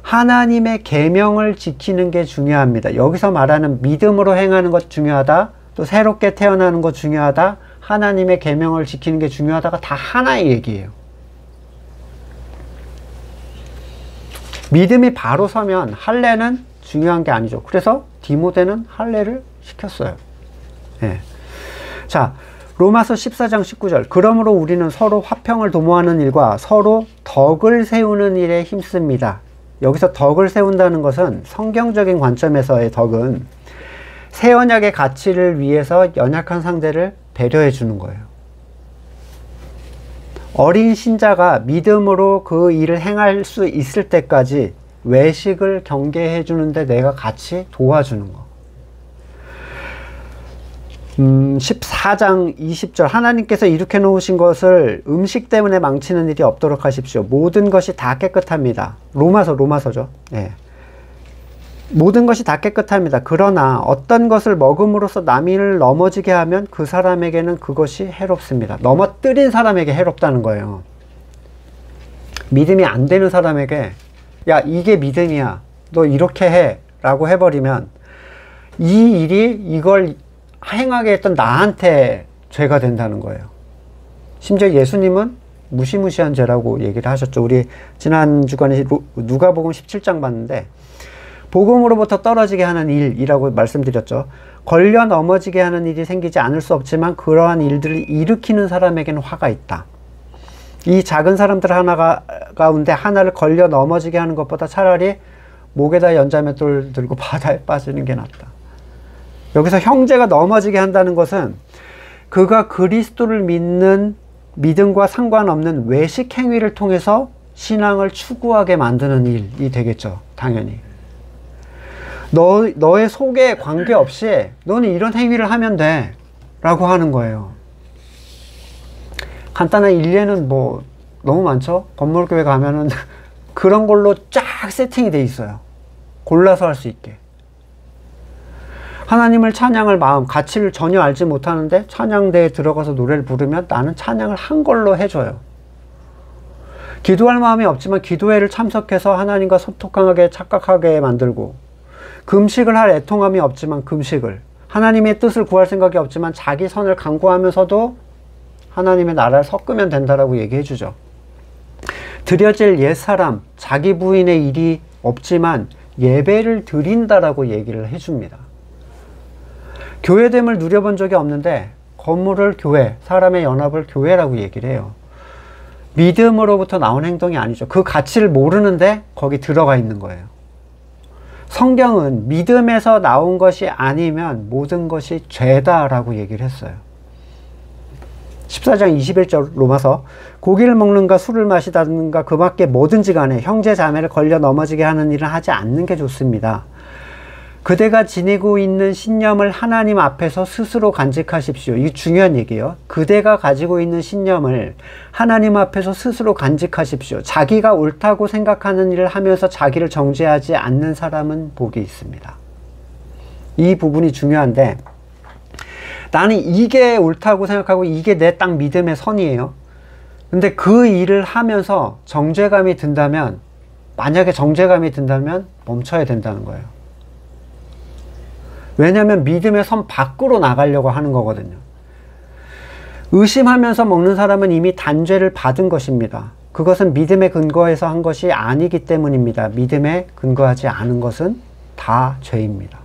Speaker 1: 하나님의 계명을 지키는 게 중요합니다. 여기서 말하는 믿음으로 행하는 것 중요하다, 또 새롭게 태어나는 것 중요하다, 하나님의 계명을 지키는 게 중요하다가 다 하나의 얘기예요. 믿음이 바로 서면 할례는 중요한 게 아니죠. 그래서 디모데는 할례를 시켰어요. 예. 자, 로마서 14장 19절. 그러므로 우리는 서로 화평을 도모하는 일과 서로 덕을 세우는 일에 힘씁니다. 여기서 덕을 세운다는 것은 성경적인 관점에서의 덕은 새 언약의 가치를 위해서 연약한 상대를 배려해 주는 거예요. 어린 신자가 믿음으로 그 일을 행할 수 있을 때까지 외식을 경계해 주는데 내가 같이 도와주는 거. 14장 20절. 하나님께서 이룩해 놓으신 것을 음식 때문에 망치는 일이 없도록 하십시오. 모든 것이 다 깨끗합니다. 로마서죠. 예. 모든 것이 다 깨끗합니다. 그러나 어떤 것을 먹음으로써 남인을 넘어지게 하면 그 사람에게는 그것이 해롭습니다. 넘어뜨린 사람에게 해롭다는 거예요. 믿음이 안 되는 사람에게 야, 이게 믿음이야, 너 이렇게 해 라고 해버리면 이 일이 이걸 행하게 했던 나한테 죄가 된다는 거예요. 심지어 예수님은 무시무시한 죄라고 얘기를 하셨죠. 우리 지난 주간에 누가복음 17장 봤는데 복음으로부터 떨어지게 하는 일이라고 말씀드렸죠. 걸려 넘어지게 하는 일이 생기지 않을 수 없지만 그러한 일들을 일으키는 사람에게는 화가 있다. 이 작은 사람들 가운데 하나를 걸려 넘어지게 하는 것보다 차라리 목에다 연자맷돌 들고 바다에 빠지는 게 낫다. 여기서 형제가 넘어지게 한다는 것은 그가 그리스도를 믿는 믿음과 상관없는 외식 행위를 통해서 신앙을 추구하게 만드는 일이 되겠죠. 당연히. 너의 속에 관계없이 너는 이런 행위를 하면 돼 라고 하는 거예요. 간단한 일례는 뭐 너무 많죠. 건물교회 가면은 그런 걸로 쫙 세팅이 돼 있어요. 골라서 할 수 있게. 하나님을 찬양할 마음, 가치를 전혀 알지 못하는데 찬양대에 들어가서 노래를 부르면 나는 찬양을 한 걸로 해줘요. 기도할 마음이 없지만 기도회를 참석해서 하나님과 소통하게 착각하게 만들고, 금식을 할 애통함이 없지만 금식을, 하나님의 뜻을 구할 생각이 없지만 자기 선을 강구하면서도 하나님의 나라를 섞으면 된다라고 얘기해 주죠. 드려질 옛사람, 자기 부인의 일이 없지만 예배를 드린다라고 얘기를 해줍니다. 교회됨을 누려본 적이 없는데 건물을 교회, 사람의 연합을 교회라고 얘기를 해요. 믿음으로부터 나온 행동이 아니죠. 그 가치를 모르는데 거기 들어가 있는 거예요. 성경은 믿음에서 나온 것이 아니면 모든 것이 죄다라고 얘기를 했어요. 14장 21절 로마서. 고기를 먹는가 술을 마시다든가 그 밖에 뭐든지 간에 형제 자매를 걸려 넘어지게 하는 일은 하지 않는 게 좋습니다. 그대가 지니고 있는 신념을 하나님 앞에서 스스로 간직하십시오. 이게 중요한 얘기예요. 그대가 가지고 있는 신념을 하나님 앞에서 스스로 간직하십시오. 자기가 옳다고 생각하는 일을 하면서 자기를 정죄하지 않는 사람은 복이 있습니다. 이 부분이 중요한데, 나는 이게 옳다고 생각하고 이게 내 딱 믿음의 선이에요. 근데 그 일을 하면서 정죄감이 든다면, 만약에 정죄감이 든다면 멈춰야 된다는 거예요. 왜냐하면 믿음의 선 밖으로 나가려고 하는 거거든요. 의심하면서 먹는 사람은 이미 단죄를 받은 것입니다. 그것은 믿음에 근거해서 한 것이 아니기 때문입니다. 믿음에 근거하지 않은 것은 다 죄입니다.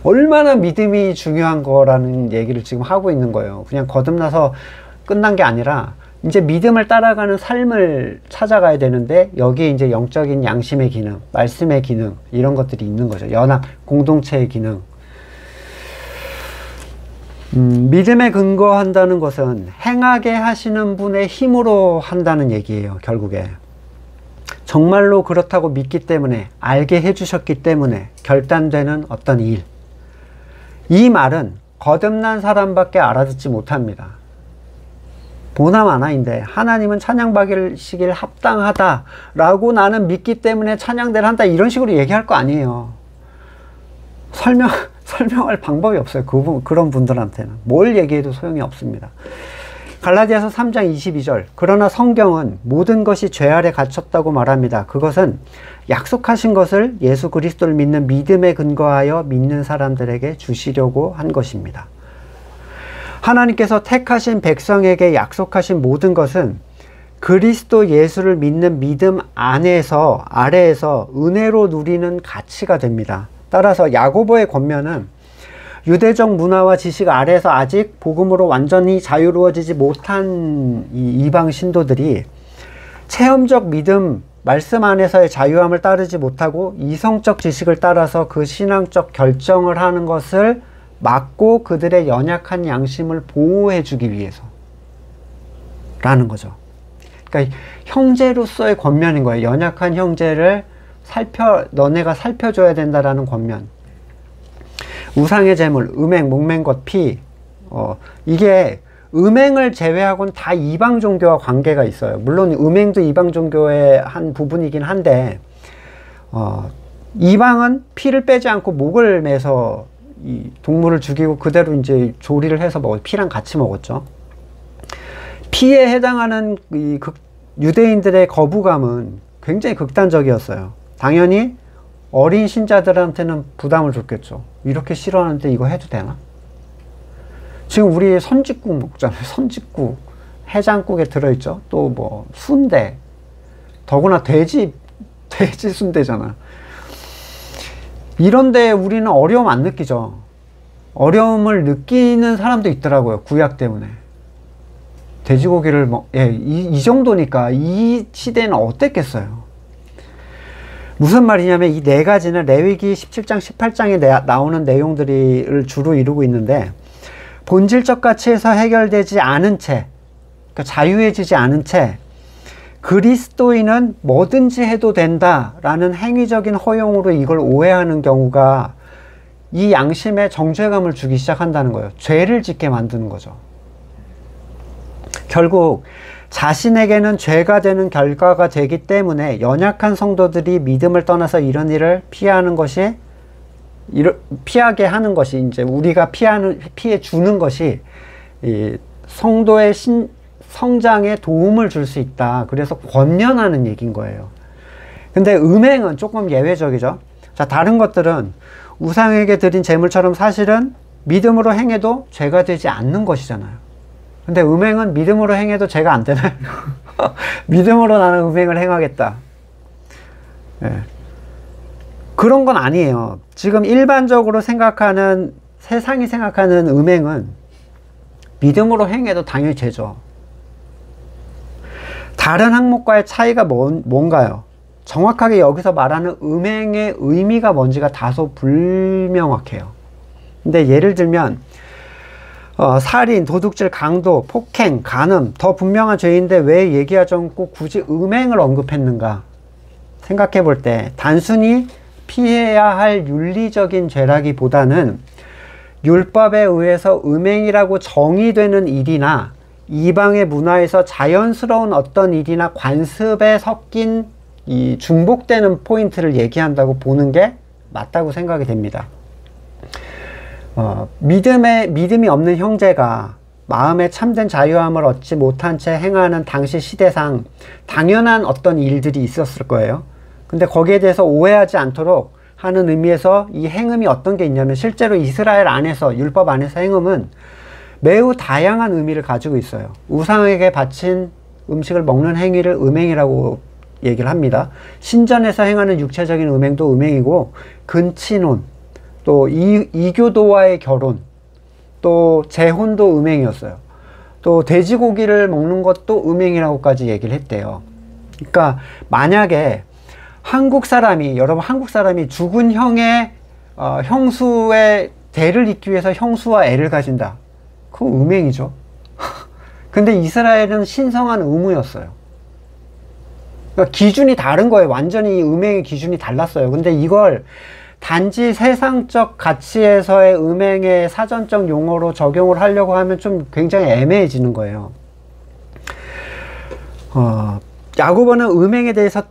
Speaker 1: 얼마나 믿음이 중요한 거라는 얘기를 지금 하고 있는 거예요. 그냥 거듭나서 끝난 게 아니라 이제 믿음을 따라가는 삶을 찾아가야 되는데, 여기에 이제 영적인 양심의 기능, 말씀의 기능, 이런 것들이 있는 거죠. 연합, 공동체의 기능. 믿음에 근거한다는 것은 행하게 하시는 분의 힘으로 한다는 얘기예요. 결국에 정말로 그렇다고 믿기 때문에, 알게 해주셨기 때문에 결단되는 어떤 일. 이 말은 거듭난 사람밖에 알아듣지 못합니다. 보나마나인데 하나님은 찬양받으시길 합당하다라고 나는 믿기 때문에 찬양대를 한다, 이런 식으로 얘기할 거 아니에요. 설명할 방법이 없어요. 그런 분들한테는 뭘 얘기해도 소용이 없습니다. 갈라디아서 3장 22절. 그러나 성경은 모든 것이 죄 아래 갇혔다고 말합니다. 그것은 약속하신 것을 예수 그리스도를 믿는 믿음에 근거하여 믿는 사람들에게 주시려고 한 것입니다. 하나님께서 택하신 백성에게 약속하신 모든 것은 그리스도 예수를 믿는 믿음 안에서, 아래에서 은혜로 누리는 가치가 됩니다. 따라서 야고보의 권면은 유대적 문화와 지식 아래에서 아직 복음으로 완전히 자유로워지지 못한 이 이방 신도들이 체험적 믿음, 말씀 안에서의 자유함을 따르지 못하고 이성적 지식을 따라서 그 신앙적 결정을 하는 것을 막고 그들의 연약한 양심을 보호해 주기 위해서 라는 거죠. 그러니까 형제로서의 권면인 거예요. 연약한 형제를 너네가 살펴줘야 된다라는 권면. 우상의 제물, 음행, 목맨 것, 피. 이게 음행을 제외하고는 다 이방 종교와 관계가 있어요. 물론 음행도 이방 종교의 한 부분이긴 한데, 이방은 피를 빼지 않고 목을 매서 이 동물을 죽이고 그대로 이제 조리를 해서 피랑 같이 먹었죠. 피에 해당하는 이 유대인들의 거부감은 굉장히 극단적이었어요. 당연히 어린 신자들한테는 부담을 줬겠죠. 이렇게 싫어하는데 이거 해도 되나? 지금 우리 선짓국 먹잖아요. 선짓국. 해장국에 들어있죠. 또 뭐 순대. 더구나 돼지 순대잖아. 이런데 우리는 어려움 안 느끼죠. 어려움을 느끼는 사람도 있더라고요. 구약 때문에. 돼지고기를 이 정도니까 이 시대는 어땠겠어요. 무슨 말이냐면 이 네 가지는 레위기 17장 18장에 나오는 내용들을 주로 이루고 있는데, 본질적 가치에서 해결되지 않은 채, 그러니까 자유해지지 않은 채 그리스도인은 뭐든지 해도 된다라는 행위적인 허용으로 이걸 오해하는 경우가 이 양심에 정죄감을 주기 시작한다는 거예요. 죄를 짓게 만드는 거죠. 결국 자신에게는 죄가 되는 결과가 되기 때문에 연약한 성도들이 믿음을 떠나서 이런 일을 피하게 하는 것이, 이제 우리가 피해 주는 것이 이 성도의 성장에 도움을 줄 수 있다. 그래서 권면하는 얘기인 거예요. 근데 음행은 조금 예외적이죠. 자, 다른 것들은 우상에게 드린 제물처럼 사실은 믿음으로 행해도 죄가 되지 않는 것이잖아요. 근데 음행은 믿음으로 행해도 죄가 안 되나요? 믿음으로 나는 음행을 행하겠다. 네. 그런 건 아니에요. 지금 일반적으로 세상이 생각하는 음행은 믿음으로 행해도 당연히 죄죠. 다른 항목과의 차이가 뭔가요? 정확하게 여기서 말하는 음행의 의미가 뭔지가 다소 불명확해요. 근데 예를 들면 살인, 도둑질, 강도, 폭행, 간음, 더 분명한 죄인데 왜 얘기하지 않고 굳이 음행을 언급했는가 생각해 볼 때, 단순히 피해야 할 윤리적인 죄라기보다는 율법에 의해서 음행이라고 정의되는 일이나 이방의 문화에서 자연스러운 어떤 일이나 관습에 섞인 이 중복되는 포인트를 얘기한다고 보는 게 맞다고 생각이 됩니다. 믿음이 없는 형제가 마음에 참된 자유함을 얻지 못한 채 행하는 당시 시대상 당연한 어떤 일들이 있었을 거예요. 근데 거기에 대해서 오해하지 않도록 하는 의미에서 이 행음이 어떤 게 있냐면, 실제로 이스라엘 안에서, 율법 안에서 행음은 매우 다양한 의미를 가지고 있어요. 우상에게 바친 음식을 먹는 행위를 음행이라고 얘기를 합니다. 신전에서 행하는 육체적인 음행도 음행이고, 근친혼, 또 이교도와의 결혼, 또 재혼도 음행이었어요. 또 돼지고기를 먹는 것도 음행이라고까지 얘기를 했대요. 그러니까 만약에 여러분 한국 사람이 죽은 형수의 대를 잇기 위해서 형수와 애를 가진다. 그건 음행이죠. 근데 이스라엘은 신성한 의무였어요. 그러니까 기준이 다른 거예요. 완전히 음행의 기준이 달랐어요. 근데 이걸 단지 세상적 가치에서의 음행의 사전적 용어로 적용을 하려고 하면 좀 굉장히 애매해지는 거예요. 야고보는 음행에 대해서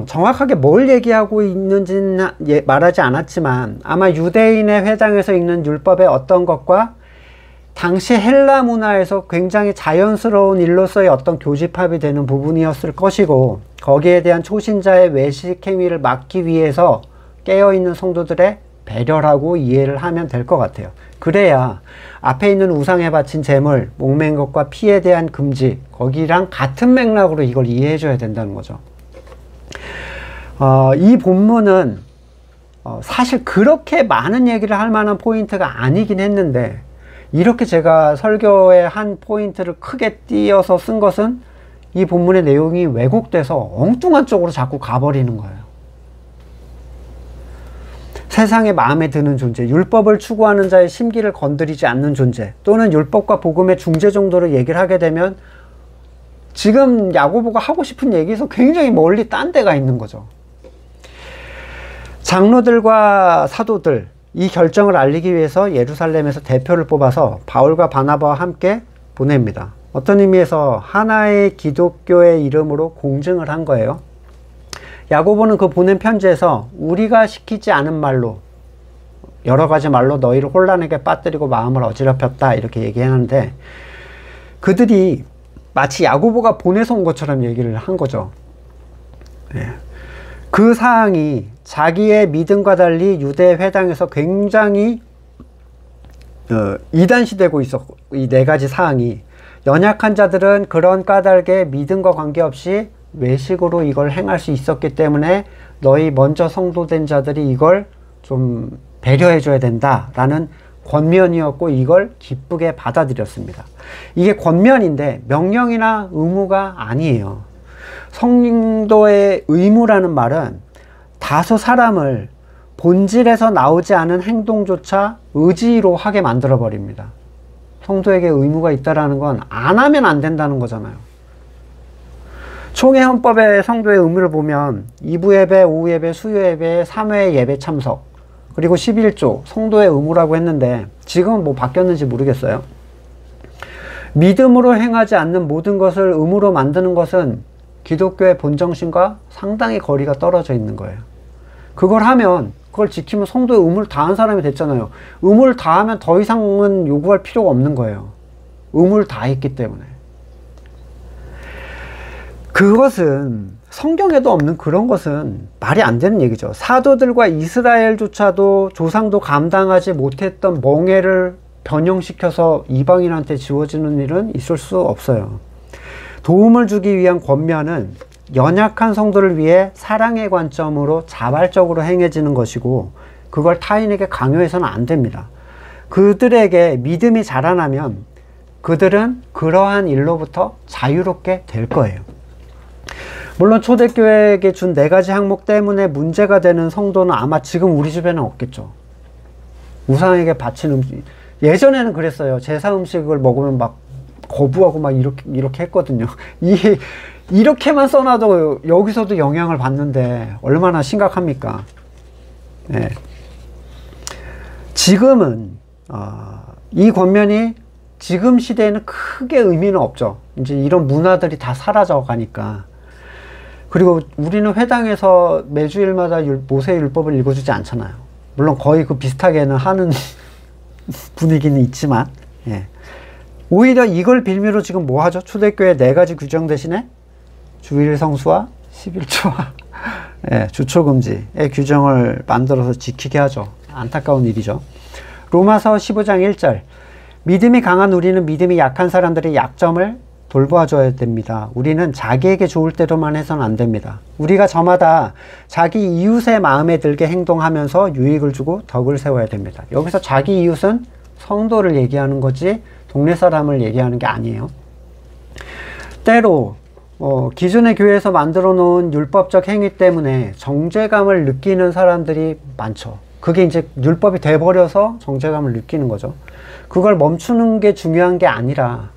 Speaker 1: 정확하게 뭘 얘기하고 있는지는 말하지 않았지만, 아마 유대인의 회당에서 읽는 율법의 어떤 것과 당시 헬라 문화에서 굉장히 자연스러운 일로서의 어떤 교집합이 되는 부분이었을 것이고, 거기에 대한 초신자의 외식 행위를 막기 위해서 깨어있는 성도들의 배려라고 이해를 하면 될 것 같아요. 그래야 앞에 있는 우상에 바친 제물, 목맨 것과 피에 대한 금지, 거기랑 같은 맥락으로 이걸 이해해 줘야 된다는 거죠. 이 본문은 사실 그렇게 많은 얘기를 할 만한 포인트가 아니긴 했는데, 이렇게 제가 설교의 한 포인트를 크게 띄어서 쓴 것은 이 본문의 내용이 왜곡돼서 엉뚱한 쪽으로 자꾸 가버리는 거예요. 세상에 마음에 드는 존재, 율법을 추구하는 자의 심기를 건드리지 않는 존재, 또는 율법과 복음의 중재 정도로 얘기를 하게 되면 지금 야고보가 하고 싶은 얘기에서 굉장히 멀리 딴 데가 있는 거죠. 장로들과 사도들, 이 결정을 알리기 위해서 예루살렘에서 대표를 뽑아서 바울과 바나바와 함께 보냅니다. 어떤 의미에서 하나의 기독교의 이름으로 공증을 한 거예요. 야고보는 그 보낸 편지에서 우리가 시키지 않은 말로, 여러 가지 말로 너희를 혼란하게 빠뜨리고 마음을 어지럽혔다, 이렇게 얘기하는데, 그들이 마치 야고보가 보내서 온 것처럼 얘기를 한 거죠. 그 사항이 자기의 믿음과 달리 유대 회당에서 굉장히 이단시되고 있었고, 이 네 가지 사항이, 연약한 자들은 그런 까닭에 믿음과 관계없이 외식으로 이걸 행할 수 있었기 때문에 너희 먼저 성도된 자들이 이걸 좀 배려해 줘야 된다라는 권면이었고, 이걸 기쁘게 받아들였습니다. 이게 권면인데 명령이나 의무가 아니에요. 성도의 의무라는 말은 다소 사람을 본질에서 나오지 않은 행동조차 의지로 하게 만들어 버립니다. 성도에게 의무가 있다라는 건 안 하면 안 된다는 거잖아요. 총회 헌법의 성도의 의무를 보면 2부 예배, 오후 예배, 수요 예배, 3회 예배 참석, 그리고 11조 성도의 의무라고 했는데, 지금은 뭐 바뀌었는지 모르겠어요. 믿음으로 행하지 않는 모든 것을 의무로 만드는 것은 기독교의 본정신과 상당히 거리가 떨어져 있는 거예요. 그걸 하면, 그걸 지키면 성도의 의무를 다한 사람이 됐잖아요. 의무를 다하면 더 이상은 요구할 필요가 없는 거예요. 의무를 다했기 때문에. 그것은 성경에도 없는 그런 것은 말이 안 되는 얘기죠. 사도들과 이스라엘조차도 조상도 감당하지 못했던 멍에를 변형시켜서 이방인한테 지워지는 일은 있을 수 없어요. 도움을 주기 위한 권면은 연약한 성도를 위해 사랑의 관점으로 자발적으로 행해지는 것이고, 그걸 타인에게 강요해서는 안 됩니다. 그들에게 믿음이 자라나면 그들은 그러한 일로부터 자유롭게 될 거예요. 물론 초대교회에게 준 4가지 항목 때문에 문제가 되는 성도는 아마 지금 우리 주변에 없겠죠. 우상에게 바친 음식, 예전에는 그랬어요. 제사 음식을 먹으면 막 거부하고 막 이렇게 했거든요. 이렇게만 써놔도 여기서도 영향을 받는데 얼마나 심각합니까? 네. 지금은 이 권면이 지금 시대에는 크게 의미는 없죠. 이제 이런 문화들이 다 사라져 가니까. 그리고 우리는 회당에서 매주일마다 모세 율법을 읽어주지 않잖아요. 물론 거의 그 비슷하게는 하는 분위기는 있지만, 예. 오히려 이걸 빌미로 지금 뭐 하죠? 초대교회 4가지 규정 대신에 주일 성수와 11조와 예, 주초금지의 규정을 만들어서 지키게 하죠. 안타까운 일이죠. 로마서 15장 1절, 믿음이 강한 우리는 믿음이 약한 사람들의 약점을 돌봐줘야 됩니다. 우리는 자기에게 좋을 대로만 해서는 안 됩니다. 우리가 저마다 자기 이웃의 마음에 들게 행동하면서 유익을 주고 덕을 세워야 됩니다. 여기서 자기 이웃은 성도를 얘기하는 거지 동네 사람을 얘기하는 게 아니에요. 때로 기존의 교회에서 만들어 놓은 율법적 행위 때문에 정죄감을 느끼는 사람들이 많죠. 그게 이제 율법이 돼버려서 정죄감을 느끼는 거죠. 그걸 멈추는 게 중요한 게 아니라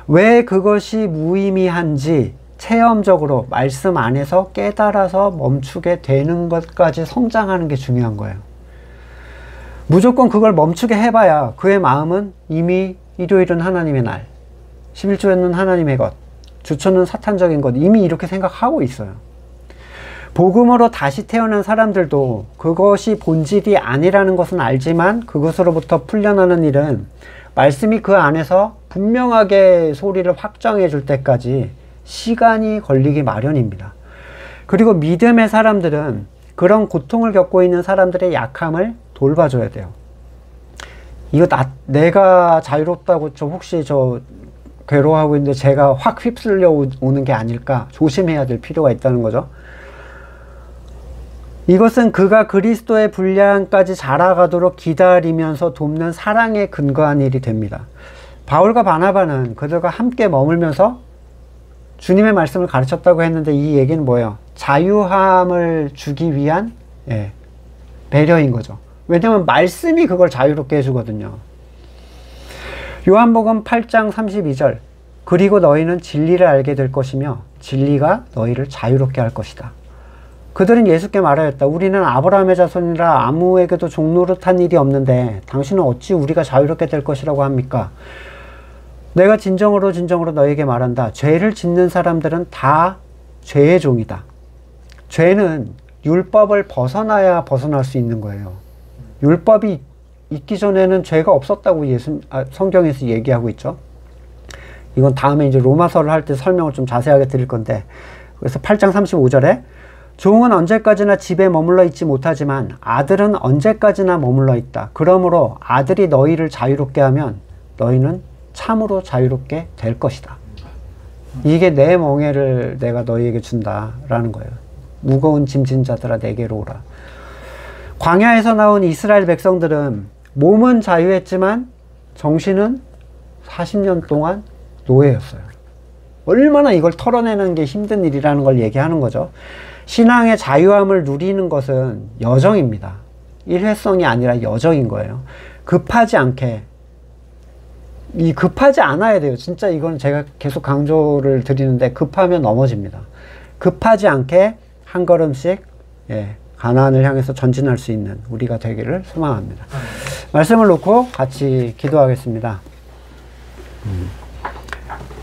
Speaker 1: 왜 그것이 무의미한지 체험적으로 말씀 안에서 깨달아서 멈추게 되는 것까지 성장하는 게 중요한 거예요. 무조건 그걸 멈추게 해봐야 그의 마음은 이미 일요일은 하나님의 날, 11조에는 하나님의 것, 주초는 사탄적인 것, 이미 이렇게 생각하고 있어요. 복음으로 다시 태어난 사람들도 그것이 본질이 아니라는 것은 알지만 그것으로부터 풀려나는 일은 말씀이 그 안에서 분명하게 소리를 확정해 줄 때까지 시간이 걸리기 마련입니다. 그리고 믿음의 사람들은 그런 고통을 겪고 있는 사람들의 약함을 돌봐줘야 돼요. 이거 내가 자유롭다고 혹시 괴로워하고 있는데 제가 확 휩쓸려 오는 게 아닐까 조심해야 될 필요가 있다는 거죠. 이것은 그가 그리스도의 분량까지 자라가도록 기다리면서 돕는 사랑에 근거한 일이 됩니다. 바울과 바나바는 그들과 함께 머물면서 주님의 말씀을 가르쳤다고 했는데 이 얘기는 뭐예요? 자유함을 주기 위한 배려인 거죠. 왜냐하면 말씀이 그걸 자유롭게 해주거든요. 요한복음 8장 32절 그리고 너희는 진리를 알게 될 것이며 진리가 너희를 자유롭게 할 것이다. 그들은 예수께 말하였다. 우리는 아브라함의 자손이라 아무에게도 종노릇한 일이 없는데 당신은 어찌 우리가 자유롭게 될 것이라고 합니까? 내가 진정으로 너희에게 말한다. 죄를 짓는 사람들은 다 죄의 종이다. 죄는 율법을 벗어나야 벗어날 수 있는 거예요. 율법이 있기 전에는 죄가 없었다고 성경에서 얘기하고 있죠. 이건 다음에 이제 로마서를 할 때 설명을 좀 자세하게 드릴 건데, 그래서 8장 35절에 종은 언제까지나 집에 머물러 있지 못하지만 아들은 언제까지나 머물러 있다. 그러므로 아들이 너희를 자유롭게 하면 너희는 참으로 자유롭게 될 것이다. 이게 내 멍에를 내가 너희에게 준다라는 거예요. 무거운 짐진 자들아 내게로 오라. 광야에서 나온 이스라엘 백성들은 몸은 자유했지만 정신은 40년 동안 노예였어요. 얼마나 이걸 털어내는 게 힘든 일이라는 걸 얘기하는 거죠. 신앙의 자유함을 누리는 것은 여정입니다. 일회성이 아니라 여정인 거예요. 급하지 않게, 급하지 않아야 돼요. 진짜 이건 제가 계속 강조를 드리는데 급하면 넘어집니다. 급하지 않게 한 걸음씩 가나안을 향해서 전진할 수 있는 우리가 되기를 소망합니다. 말씀을 놓고 같이 기도하겠습니다.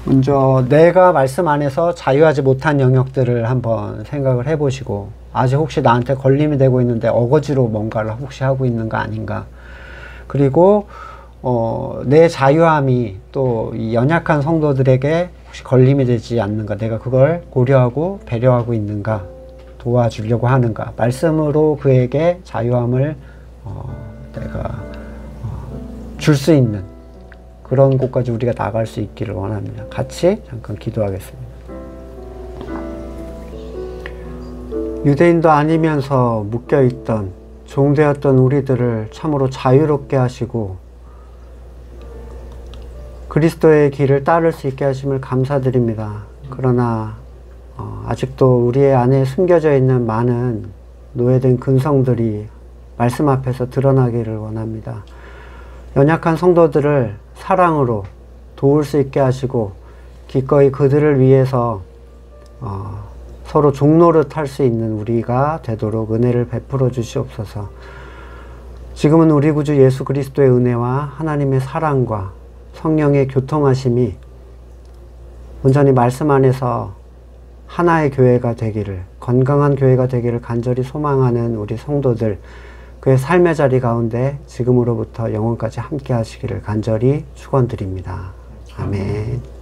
Speaker 1: 먼저 내가 말씀 안에서 자유하지 못한 영역들을 한번 생각을 해보시고 아직 혹시 나한테 걸림이 되고 있는데 어거지로 뭔가를 혹시 하고 있는 거 아닌가. 그리고 내 자유함이 또 이 연약한 성도들에게 혹시 걸림이 되지 않는가. 내가 그걸 고려하고 배려하고 있는가. 도와주려고 하는가. 말씀으로 그에게 자유함을 내가 줄 수 있는 그런 곳까지 우리가 나갈 수 있기를 원합니다. 같이 잠깐 기도하겠습니다. 유대인도 아니면서 묶여있던 종되었던 우리들을 참으로 자유롭게 하시고 그리스도의 길을 따를 수 있게 하심을 감사드립니다. 그러나 아직도 우리의 안에 숨겨져 있는 많은 노예된 근성들이 말씀 앞에서 드러나기를 원합니다. 연약한 성도들을 사랑으로 도울 수 있게 하시고 기꺼이 그들을 위해서 서로 종노릇 할 수 있는 우리가 되도록 은혜를 베풀어 주시옵소서. 지금은 우리 구주 예수 그리스도의 은혜와 하나님의 사랑과 성령의 교통하심이 온전히 말씀 안에서 하나의 교회가 되기를, 건강한 교회가 되기를 간절히 소망하는 우리 성도들, 그의 삶의 자리 가운데 지금으로부터 영원까지 함께 하시기를 간절히 축원드립니다. 아멘.